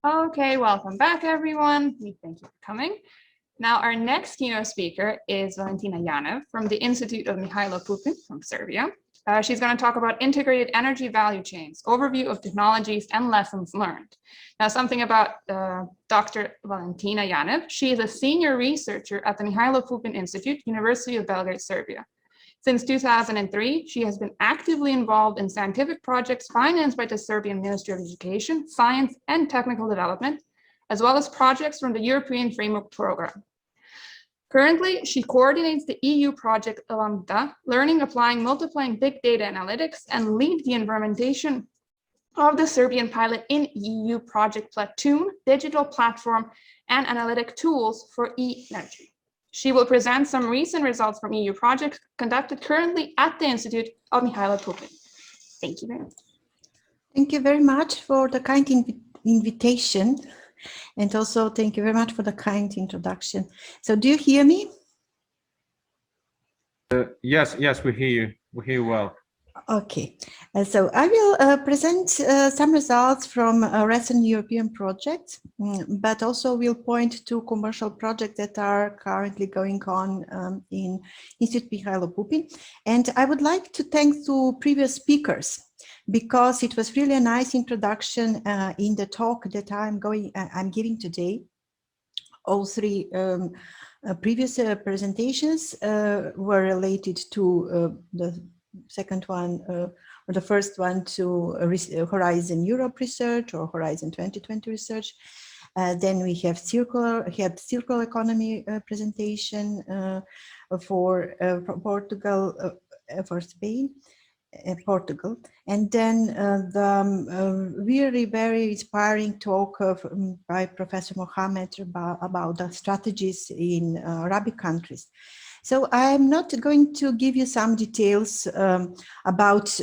Okay, welcome back, everyone. We thank you for coming. Now, our next keynote speaker is Valentina Janev from the Institute of Mihailo Pupin from Serbia. She's going to talk about integrated energy value chains, overview of technologies and lessons learned. Now, something about Dr. Valentina Janev. She is a senior researcher at the Mihailo Pupin Institute, University of Belgrade, Serbia. Since 2003, she has been actively involved in scientific projects financed by the Serbian Ministry of Education, Science and Technical Development, as well as projects from the European Framework Program. Currently, she coordinates the EU project Lambda, learning, applying, multiplying big data analytics, and lead the implementation of the Serbian pilot in EU project Platoon, digital platform and analytic tools for e-energy. She will present some recent results from EU projects conducted currently at the Institute of Mihailo Pupin. Thank you very much. Thank you very much for the kind invitation. And also thank you very much for the kind introduction. So do you hear me? Yes, we hear you. We hear you well. Okay, so I will present some results from recent European projects, but also will point to commercial projects that are currently going on in Institute Mihailo Pupin. And I would like to thank to previous speakers, because it was really a nice introduction in the talk that I'm giving today. All three previous presentations were related to the second one or the first one to Horizon Europe research or Horizon 2020 research. Then we have circular economy presentation for Portugal, for Spain. Portugal, and then the really very inspiring talk by Professor Mohammed about the strategies in Arabic countries. So I'm not going to give you some details about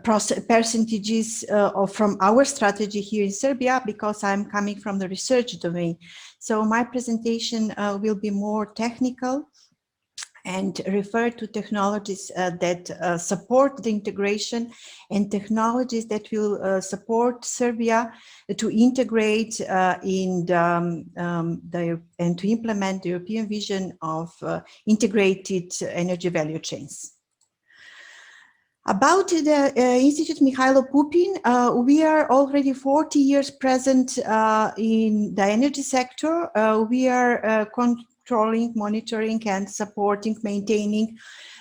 percentages from our strategy here in Serbia, because I'm coming from the research domain. So my presentation will be more technical and refer to technologies that support the integration and technologies that will support Serbia to integrate and to implement the European vision of integrated energy value chains. About the Institute Mihailo Pupin, we are already 40 years present in the energy sector. We are controlling, monitoring, and supporting, maintaining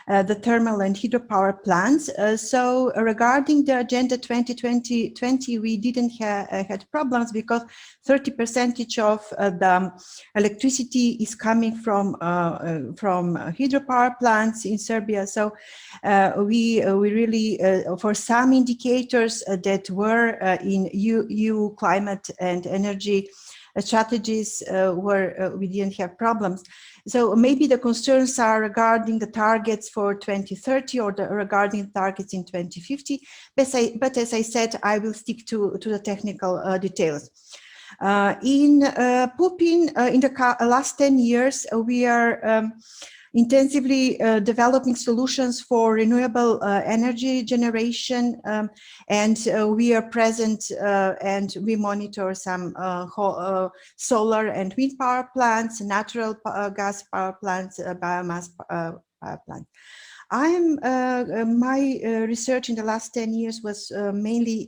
the thermal and hydropower plants. So regarding the Agenda 2020, we didn't had problems because 30% of the electricity is coming from hydropower plants in Serbia. So we really, for some indicators that were in EU climate and energy strategies we didn't have problems. So maybe the concerns are regarding the targets for 2030 or regarding targets in 2050. But as I said, I will stick to the technical details. In Pupin, in the last 10 years, we are intensively developing solutions for renewable energy generation, and we are present and we monitor some solar and wind power plants, natural gas power plants, biomass power plants. My research in the last 10 years was mainly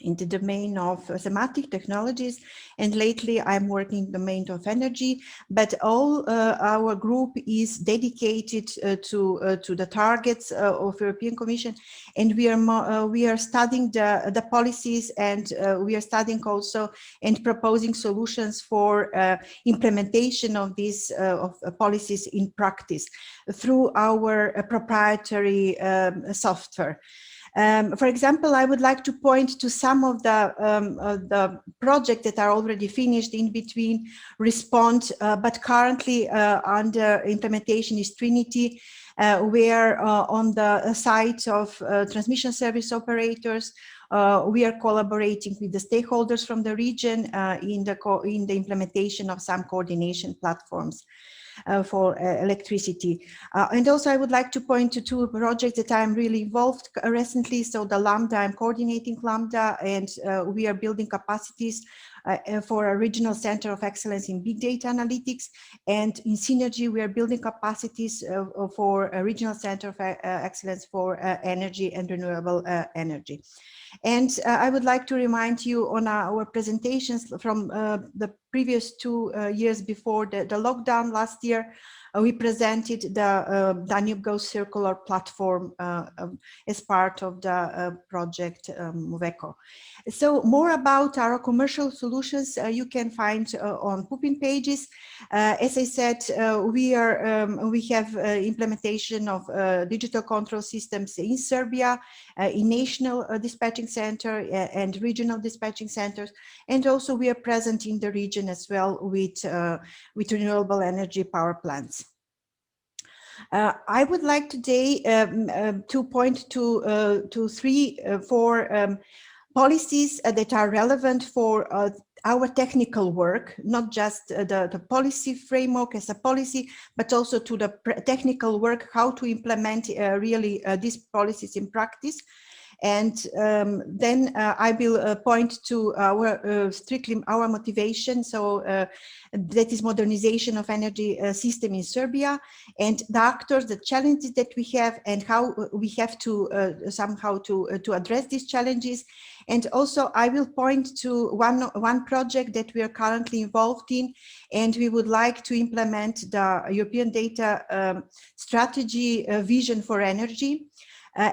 in the domain of thematic technologies, and lately I'm working in the domain of energy, but all our group is dedicated to the targets of European Commission, and we are studying the policies, and we are studying also and proposing solutions for implementation of these policies in practice through our proprietary software. For example, I would like to point to some of the projects that are already finished in between Respond, but currently under implementation is Trinity, where on the side of transmission service operators, we are collaborating with the stakeholders from the region in the implementation of some coordination platforms. for electricity. And also I would like to point to two projects that I'm really involved recently. So the Lambda, I'm coordinating Lambda, and we are building capacities for a regional center of excellence in big data analytics. And in Synergy, we are building capacities for a regional center of excellence for energy and renewable energy. And I would like to remind you on our presentations from the previous 2 years before the lockdown last year, we presented the Danube Goes Circular platform as part of the project MEVECO. So more about our commercial solutions you can find on Pupin pages. As I said, we have implementation of digital control systems in Serbia, in national dispatching center and regional dispatching centers, and also we are present in the region as well with renewable energy power plants. I would like today to point to four policies that are relevant for our technical work, not just the policy framework as a policy, but also to the technical work, how to implement really these policies in practice. And then I will point to our strictly our motivation. So that is modernization of energy system in Serbia, and the actors, the challenges that we have, and how we have to somehow to address these challenges. And also I will point to one project that we are currently involved in, and we would like to implement the European data strategy vision for energy.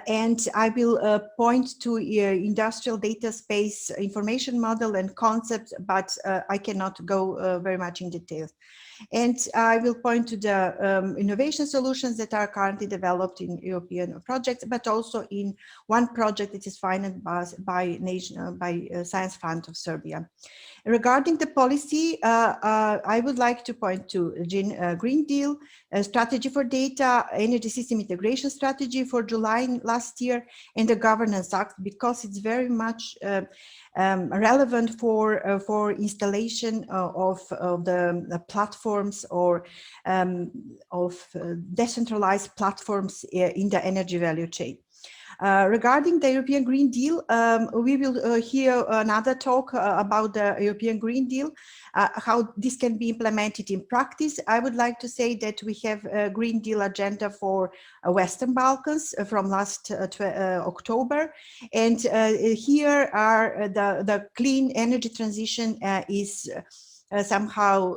And I will point to industrial data space information model and concepts, but I cannot go very much in detail. And I will point to the innovation solutions that are currently developed in European projects, but also in one project that is financed by Science Fund of Serbia. Regarding the policy, I would like to point to Green Deal, strategy for data, energy system integration strategy for July last year, and the Governance Act, because it's very much relevant for installation of the platforms or of decentralized platforms in the energy value chain. Regarding the European Green Deal, we will hear another talk about the European Green Deal, how this can be implemented in practice. I would like to say that we have a Green Deal agenda for Western Balkans from last October. And here are the clean energy transition is somehow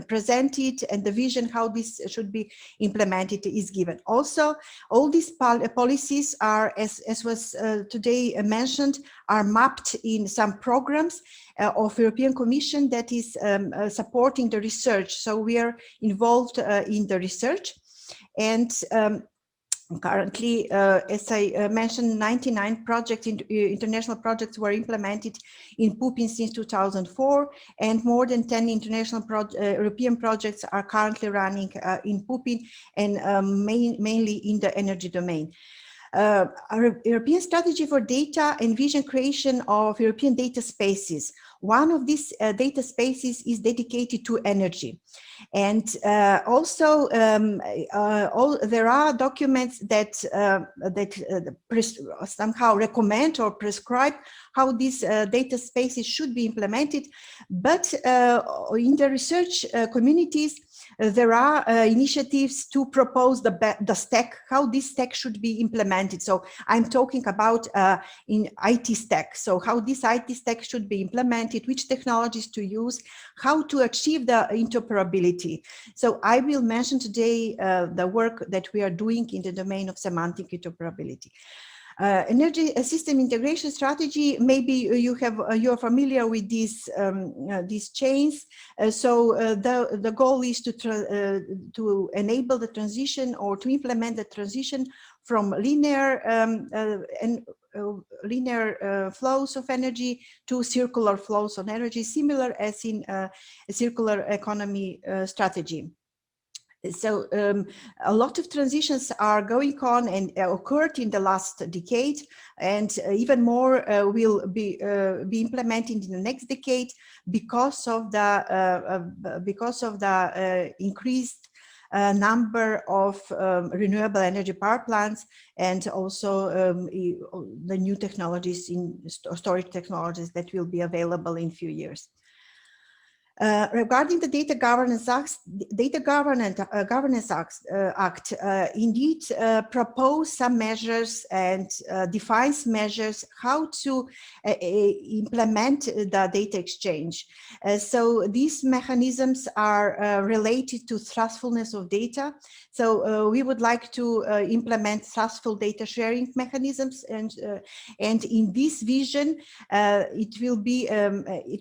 presented, and the vision how this should be implemented is given. Also, all these policies are, as was today mentioned, are mapped in some programs of European Commission that is supporting the research. So we are involved in the research, and currently, as I mentioned, 99 projects, international projects were implemented in Pupin since 2004, and more than 10 international European projects are currently running in Pupin, and mainly in the energy domain. Our European strategy for data and vision creation of European data spaces. One of these data spaces is dedicated to energy. And also there are documents that somehow recommend or prescribe how these data spaces should be implemented. But in the research communities, there are initiatives to propose the stack, how this stack should be implemented. So I'm talking about in IT stack. So how this IT stack should be implemented, which technologies to use, how to achieve the interoperability. So I will mention today the work that we are doing in the domain of semantic interoperability. Energy system integration strategy, maybe you are familiar with these chains. So the goal is to enable the transition, or to implement the transition from linear flows of energy to circular flows of energy, similar as in a circular economy strategy. So a lot of transitions are going on and occurred in the last decade, and even more will be implemented in the next decade because of the increased a number of renewable energy power plants, and also the new technologies in storage technologies that will be available in few years. Regarding the Data Governance Act, indeed propose some measures and defines measures how to implement the data exchange. So these mechanisms are related to trustfulness of data. So we would like to implement trustful data sharing mechanisms, and in this vision, it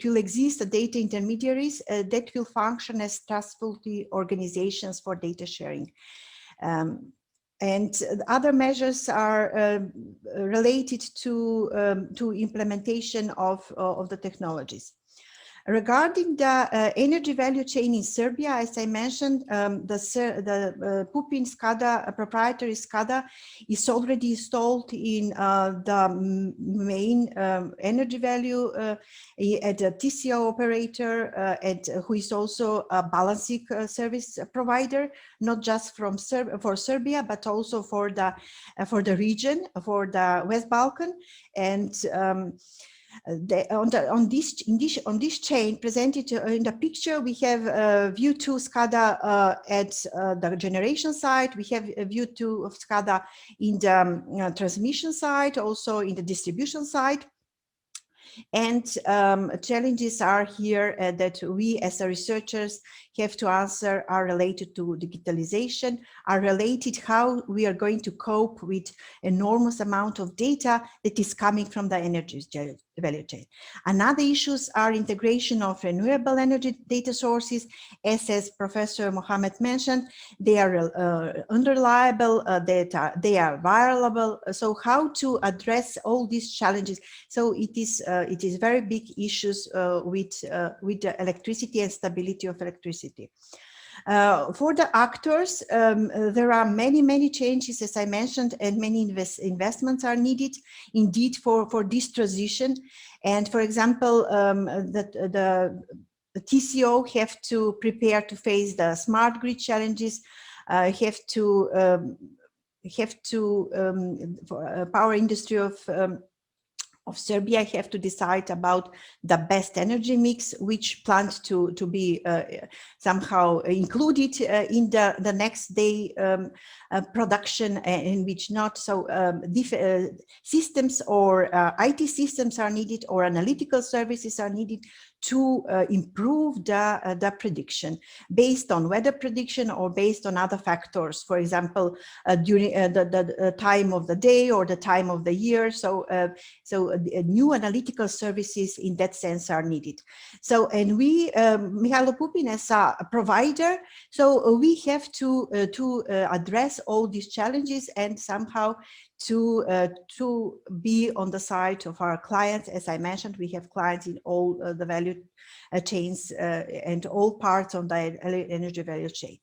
will exist a data intermediaries that will function as trustful organizations for data sharing. And other measures are related to implementation of the technologies. Regarding the energy value chain in Serbia, as I mentioned, the Pupin SCADA, proprietary SCADA, is already installed in the main energy value at a TCO operator, who is also a balancing service provider, not just for Serbia, but also for the region, for the West Balkan. And on this chain presented in the picture, we have view 2 SCADA at the generation side. We have a view 2 of SCADA in the transmission side, also in the distribution side. And challenges are here that we as researchers have to answer are related to digitalization, are related how we are going to cope with enormous amount of data that is coming from the energy value chain. Another issues are integration of renewable energy data sources. As Professor Mohammed mentioned, they are unreliable data, they are variable. So how to address all these challenges? So it is very big issues with the electricity and stability of electricity. For the actors, there are many changes, as I mentioned, and many investments are needed indeed for this transition. And for example, the TCO have to prepare to face the smart grid challenges, have to power industry of Serbia have to decide about the best energy mix, which plant to be somehow included in the next day production, and which not. So systems or IT systems are needed, or analytical services are needed to improve the prediction based on weather prediction or based on other factors, for example, during the time of the day or the time of the year. So new analytical services in that sense are needed. So, and we, Mihailo Pupin as a provider, so we have to address all these challenges and somehow to be on the side of our clients. As I mentioned, we have clients in all the value chains and all parts of the energy value chain.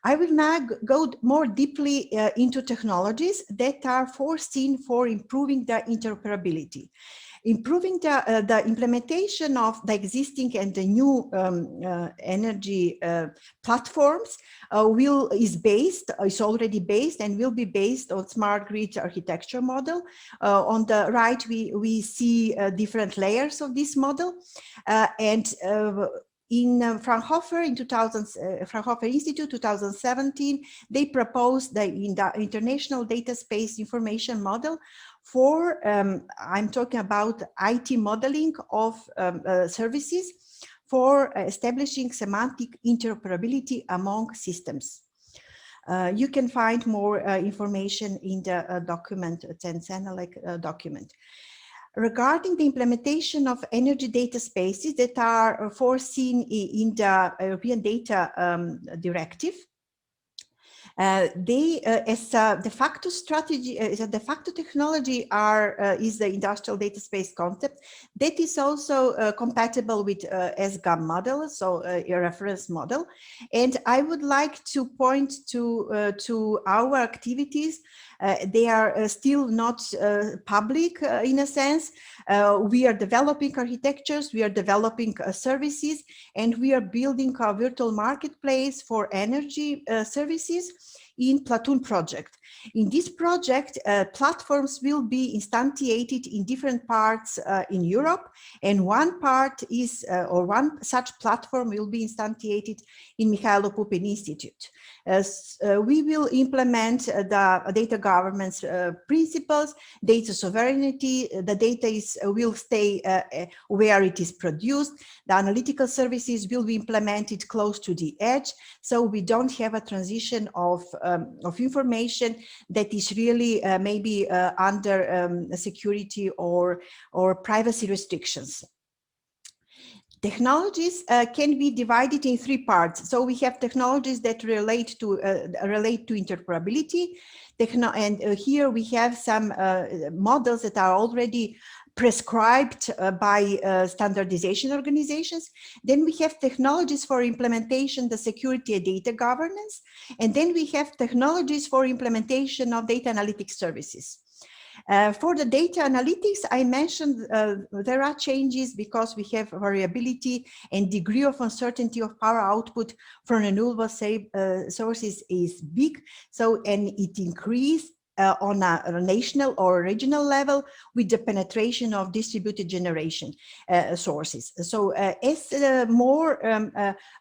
I will now go more deeply into technologies that are foreseen for improving the interoperability. Improving the implementation of the existing and the new energy platforms is already based and will be based on smart grid architecture model. On the right, we see different layers of this model, and in Fraunhofer in Fraunhofer Institute 2017, they proposed the International Data Space Information Model for, I'm talking about IT modeling of services for establishing semantic interoperability among systems. You can find more information in the document, 10 document. Regarding the implementation of energy data spaces that are foreseen in the European Data Directive, they, as a de facto strategy, as a de facto technology, is the industrial data space concept that is also compatible with SGAM model, so a reference model. And I would like to point to our activities They are still not public in a sense. We are developing architectures, we are developing services, and we are building a virtual marketplace for energy services in Platoon project. In this project, platforms will be instantiated in different parts in Europe, and one part is, or one such platform will be instantiated in Mihailo Pupin Institute. We will implement the data governance principles, data sovereignty. The data will stay where it is produced. The analytical services will be implemented close to the edge, so we don't have a transition of information that is really maybe under security or privacy restrictions. Technologies can be divided in three parts. So we have technologies that relate to interoperability, and here we have some models that are already prescribed by standardization organizations. Then we have technologies for implementation, the security and data governance, and then we have technologies for implementation of data analytics services. For the data analytics, I mentioned there are changes because we have variability and degree of uncertainty of power output from renewable sources is big. So, and it increased on a national or regional level with the penetration of distributed generation sources. So as more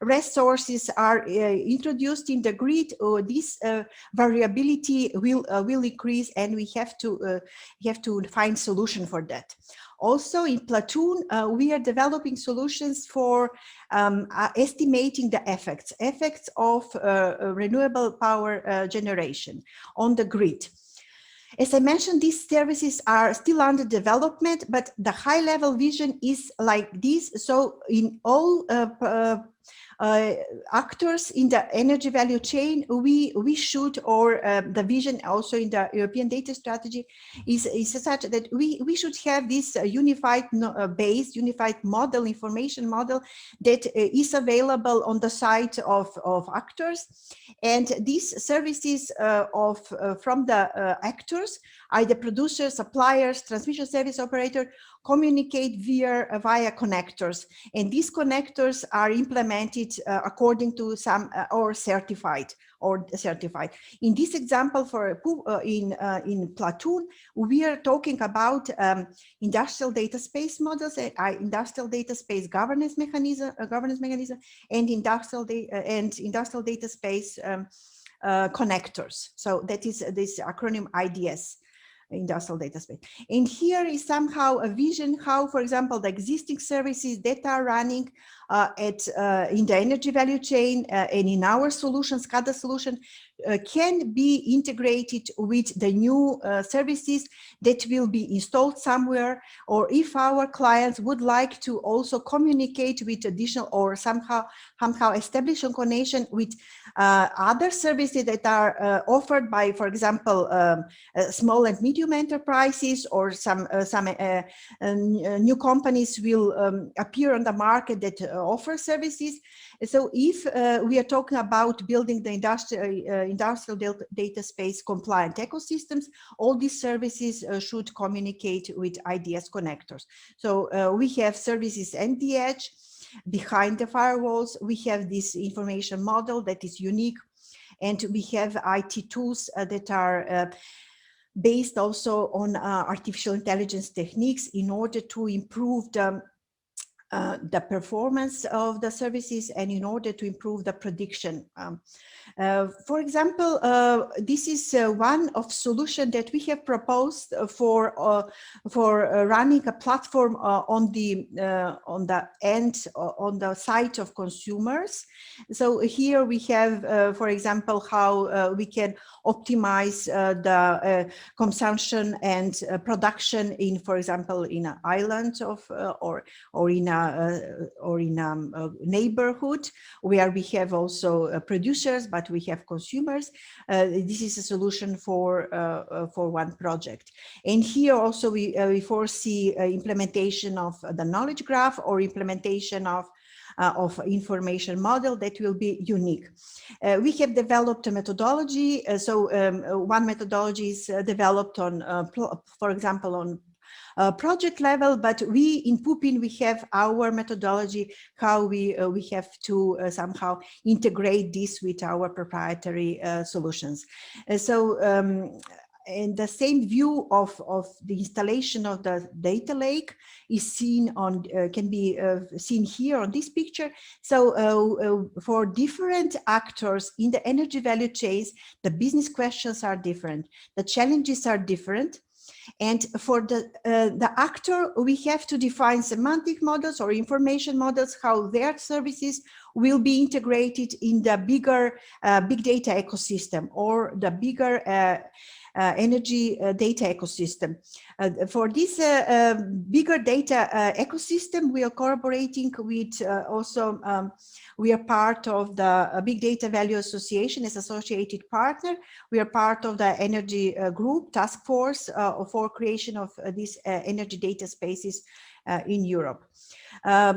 resources are introduced in the grid, this variability will increase, and we have to find solution for that. Also in Platoon, we are developing solutions for estimating the effects of renewable power generation on the grid. As I mentioned, these services are still under development, but the high-level vision is like this. So in all actors in the energy value chain, we should, or the vision also in the European data strategy is such that we should have this unified base, unified model, information model that is available on the side of actors. And these services from the actors, either producers, suppliers, transmission service operator, communicate via connectors, and these connectors are implemented according to some or certified. In this example, in Platoon, we are talking about industrial data space models, industrial data space governance mechanism, and industrial data space connectors. So that is this acronym IDS. Industrial data space. And here is somehow a vision how, for example, the existing services that are running in the energy value chain and in our solution, SCADA solution, can be integrated with the new services that will be installed somewhere, or if our clients would like to also communicate with additional or somehow establish a connection with other services that are offered by, for example, small and medium enterprises, or some new companies will appear on the market that offer services. So if we are talking about building the industrial data space compliant ecosystems, all these services should communicate with IDS connectors. So we have services at the edge, behind the firewalls. We have this information model that is unique, and we have IT tools that are based also on artificial intelligence techniques in order to improve the performance of the services and in order to improve the prediction. For example, this is one of solution that we have proposed for running a platform on the side of consumers. So here we have, for example, how we can optimize the consumption and production in, for example, in an island or in a neighborhood where we have also producers, but we have consumers. This is a solution for one project. And here also we foresee implementation of the knowledge graph, or implementation of of information model that will be unique. We have developed a methodology. One methodology is developed on, for example, on project level, but we in Pupin, we have our methodology, how we have to somehow integrate this with our proprietary solutions. And the same view of the installation of the data lake is seen on, can be seen here on this picture. So for different actors in the energy value chains, the business questions are different, the challenges are different. And for the actor, we have to define semantic models or information models, how their services will be integrated in the bigger big data ecosystem or the bigger energy data ecosystem. For this bigger data ecosystem, we are collaborating with also, we are part of the Big Data Value Association as associated partner. We are part of the energy group task force for creation of these energy data spaces in Europe.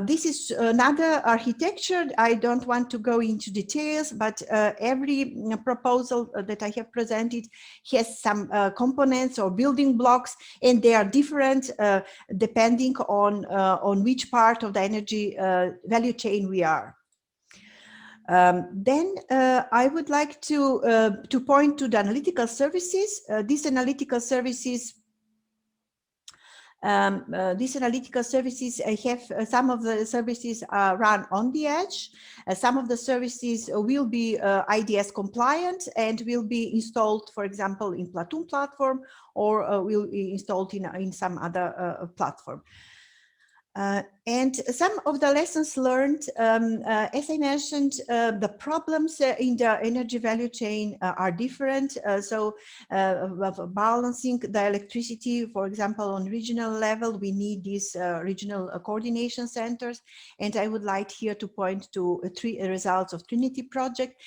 This is another architecture. I don't want to go into details, but every proposal that I have presented has some components or building blocks, and they are different depending on which part of the energy value chain we are. Then I would like to point to the analytical services. These analytical services have some of the services run on the edge. Some of the services will be IDS compliant and will be installed, for example, in Platoon platform, or will be installed in some other platform. And some of the lessons learned, as I mentioned, the problems in the energy value chain are different. So balancing the electricity, for example, on regional level, we need these regional coordination centers. And I would like here to point to three results of Trinity project.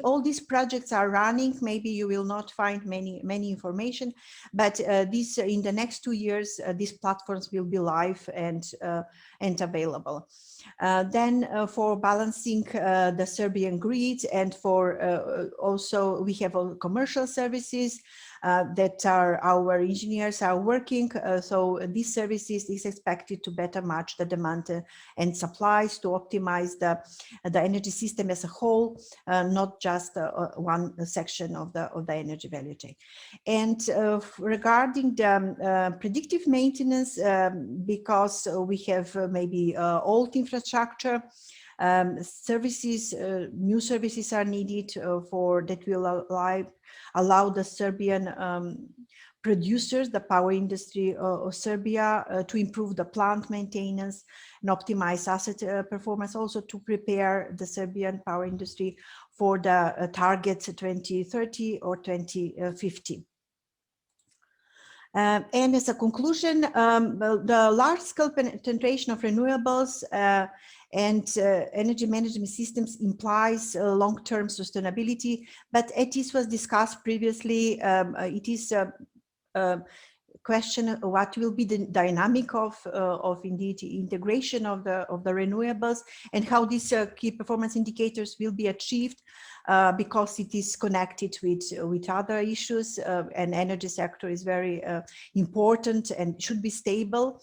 All these projects are running. Maybe you will not find many information, but this in the next 2 years, these platforms will be live and available. Then for balancing the Serbian grid, and for also we have commercial services that our engineers are working. So these services is expected to better match the demand and supplies to optimize the energy system as a whole, not just one section of the energy value chain. And regarding the predictive maintenance, because we have maybe old infrastructure, services, new services are needed for that will allow the Serbian producers, the power industry of Serbia, to improve the plant maintenance and optimize asset performance, also to prepare the Serbian power industry for the targets 2030 or 2050. And as a conclusion, the large-scale penetration of renewables and energy management systems implies long-term sustainability, but as this was discussed previously, it is a question what will be the dynamic of indeed integration of the renewables, and how these key performance indicators will be achieved, because it is connected with other issues, and energy sector is very important and should be stable.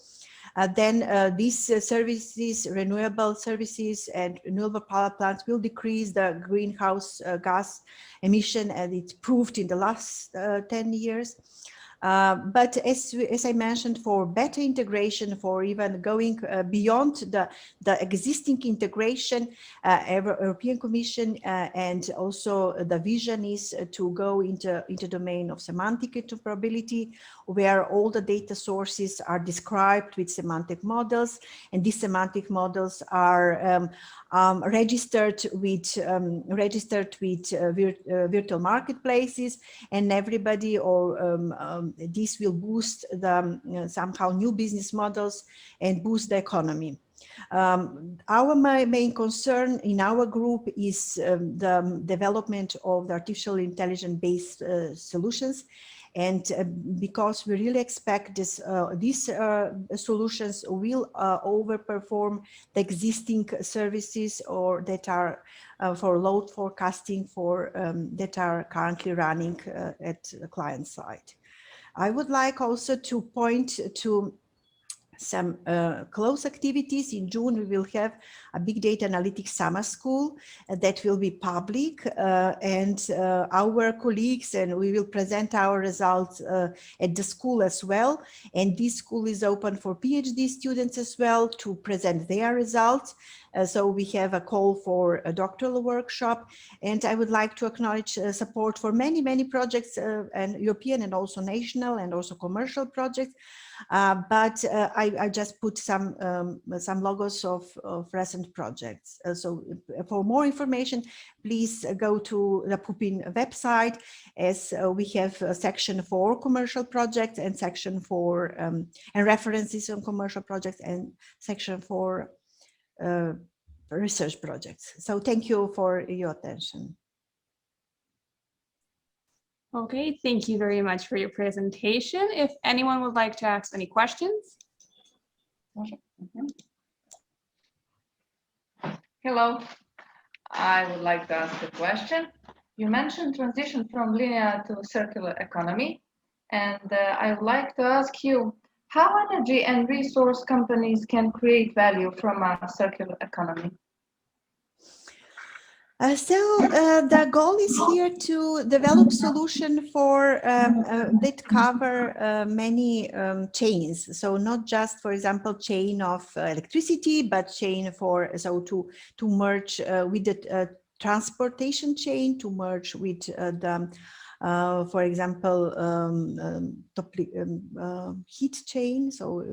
Then these services, renewable services and renewable power plants will decrease the greenhouse gas emission, and it's proved in the last 10 years. But as I mentioned, for better integration, for even going beyond the existing integration, European Commission and also the vision is to go into domain of semantic interoperability, where all the data sources are described with semantic models, and these semantic models are registered with virtual marketplaces, and everybody or this will boost the somehow new business models and boost the economy. Our main concern in our group is the development of the artificial intelligence based solutions, And because we really expect these solutions will overperform the existing services or that are for load forecasting that are currently running at the client side. I would like also to point to some close activities. In June, we will have a big data analytics summer school that will be public, and our colleagues, and we will present our results at the school as well. And this school is open for PhD students as well to present their results. So we have a call for a doctoral workshop, and I would like to acknowledge support for many, many projects, and European and also national and also commercial projects. But I just put some logos of recent projects. So for more information, please go to the Pupin website, as we have a section for commercial projects and section for and references on commercial projects and section for research projects. So thank you for your attention. Okay, thank you very much for your presentation. If anyone would like to ask any questions. Hello, I would like to ask a question. You mentioned transition from linear to circular economy, and I would like to ask you how energy and resource companies can create value from a circular economy. The goal is here to develop solution for that cover many chains. So not just, for example, chain of electricity, but chain for to merge with the transportation chain, to merge with the for example, heat chain. So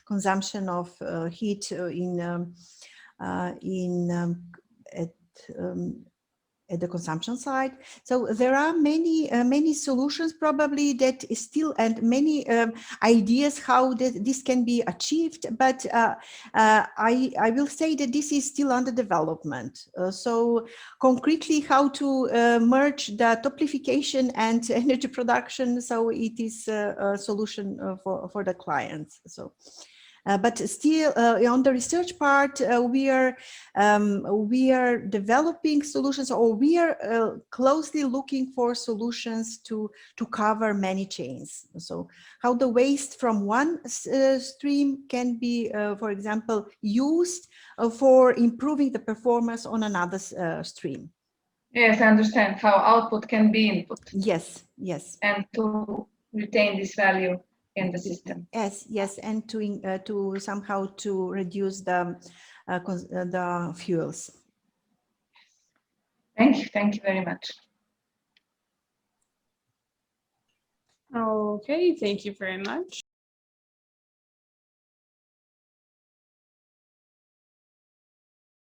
consumption of heat at the consumption side. So there are many solutions probably that is still, and many ideas how this can be achieved, but I will say that this is still under development. So concretely how to merge the toplification and energy production, so it is a solution for the clients. So but still on the research part, we are developing solutions, or we are closely looking for solutions to cover many chains. So how the waste from one stream can be, for example, used for improving the performance on another stream. Yes, I understand how output can be input. Yes, yes. And to retain this value in the system. Yes, and to somehow to reduce the fuels. Thank you very much. Okay, thank you very much.